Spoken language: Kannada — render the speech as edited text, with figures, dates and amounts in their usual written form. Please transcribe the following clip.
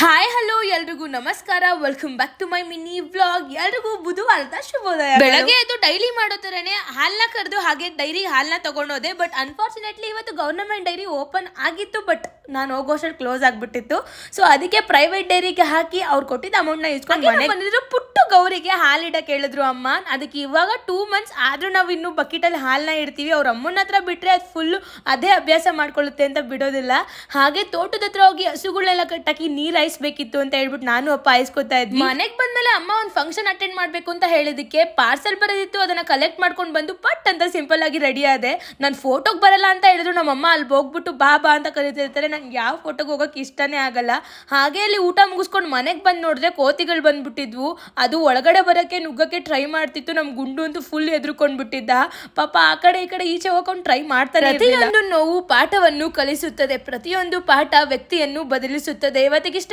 ಹಾಯ್ ಹಲೋ ಎಲ್ರಿಗೂ ನಮಸ್ಕಾರ, welcome back to my mini vlog. ಎಲ್ರಿಗೂ ಬುಧವಾರದ ಶುಭೋದಯ. ಬೆಳಗ್ಗೆ ಎದ್ದು ಡೈಲಿ ಮಾಡೋ ತರನೇ ಹಾಲ್ನ ಕರೆದು ಹಾಗೆ ಡೈರಿ ಹಾಲ್ನ ತಗೊಂಡೋದೆ. ಬಟ್ ಅನ್ಫಾರ್ಚುನೇಟ್ಲಿ ಇವತ್ತು ಗವರ್ನಮೆಂಟ್ ಡೈರಿ ಓಪನ್ ಆಗಿತ್ತು, ಬಟ್ ನಾನು ಹೋಗೋಷ್ಟರಲ್ಲಿ ಕ್ಲೋಸ್ ಆಗ್ಬಿಟ್ಟಿತ್ತು. ಸೊ ಅದಕ್ಕೆ ಪ್ರೈವೇಟ್ ಡೈರಿಗೆ ಹಾಕಿ ಅವ್ರು ಕೊಟ್ಟಿದ್ದ ಅಮೌಂಟ್ನ ಇಸ್ಕೊಂಡು ಮನೆಗೆ ಬಂದಿದ್ರು. ಪುಟ್ಟು ಗೌರಿಗೆ ಹಾಲಿಡಕ್ಕೆ ಹೇಳಿದ್ರು ಅಮ್ಮ. ಅದಕ್ಕೆ ಇವಾಗ 2 months ಆದ್ರೂ ನಾವು ಇನ್ನು ಬಕೆಟಲ್ಲಿ ಹಾಲ್ನ ಇಡ್ತೀವಿ. ಅವ್ರ ಅಮ್ಮನ ಹತ್ರ ಬಿಟ್ರೆ ಅದು ಫುಲ್ಲು ಅದೇ ಅಭ್ಯಾಸ ಮಾಡ್ಕೊಳ್ಳುತ್ತೆ ಅಂತ ಬಿಡೋದಿಲ್ಲ. ಹಾಗೆ ತೋಟದ ಹತ್ರ ಹೋಗಿ ಹಸುಗಳನ್ನೆಲ್ಲ ಕಟ್ಟಾಕಿ ನೀರು ಹಾಯಿಸ್ಬೇಕಿತ್ತು ಅಂತ ಹೇಳ್ಬಿಟ್ಟು ನಾನು ಅಪ್ಪ ಹಾಯಿಸ್ಕೊತಾ ಇದ್ವಿ. ಮನೆಗೆ ಬಂದ್ಮೇಲೆ ಅಮ್ಮ ಒಂದು ಫಂಕ್ಷನ್ ಅಟೆಂಡ್ ಮಾಡ್ಬೇಕು ಅಂತ ಹೇಳಿದಕ್ಕೆ ಪಾರ್ಸಲ್ ಬರೋದಿತ್ತು, ಅದನ್ನ ಕಲೆಕ್ಟ್ ಮಾಡ್ಕೊಂಡು ಬಂದು ಪಟ್ ಅಂತ ಸಿಂಪಲ್ ಆಗಿ ರೆಡಿ ಆದೆ. ನಾನು ಫೋಟೋಗೆ ಬರಲ್ಲ ಅಂತ ಹೇಳಿದ್ರು ನಮ್ಮಮ್ಮ ಅಲ್ಲಿ ಹೋಗ್ಬಿಟ್ಟು ಬಾ ಬಾ ಅಂತ ಕರೀತಿರ್ತಾರೆ. ನಂಗೆ ಯಾವ ಫೋಟೋಗೆ ಹೋಗೋಕೆ ಇಷ್ಟನೇ ಆಗಲ್ಲ. ಹಾಗೆ ಅಲ್ಲಿ ಊಟ ಮುಗಿಸ್ಕೊಂಡು ಮನೆಗೆ ಬಂದು ನೋಡಿದ್ರೆ ಕೋತಿಗಳು ಬಂದ್ಬಿಟ್ಟಿದ್ವು. ಅದು ಒಳಗಡೆ ಬರೋಕ್ಕೆ ನುಗ್ಗಕ್ಕೆ ಟ್ರೈ ಮಾಡ್ತಿತ್ತು. ನಮ್ಮ ಗುಂಡು ಅಂತೂ ಫುಲ್ ಎದ್ರುಕೊಂಡ್ಬಿಟ್ಟಿದ್ದ. ಪಾಪ ಆ ಕಡೆ ಈ ಕಡೆ ಈಚೆ ಹೋಗ್ಕೊಂಡು ಟ್ರೈ ಮಾಡ್ತಾರೆ. ಪ್ರತಿಯೊಂದು ನೋವು ಪಾಠವನ್ನು ಕಲಿಸುತ್ತದೆ, ಪ್ರತಿಯೊಂದು ಪಾಠ ವ್ಯಕ್ತಿಯನ್ನು ಬದಲಿಸುತ್ತದೆ. ಇವತ್ತಿಗಿಷ್ಟೇ.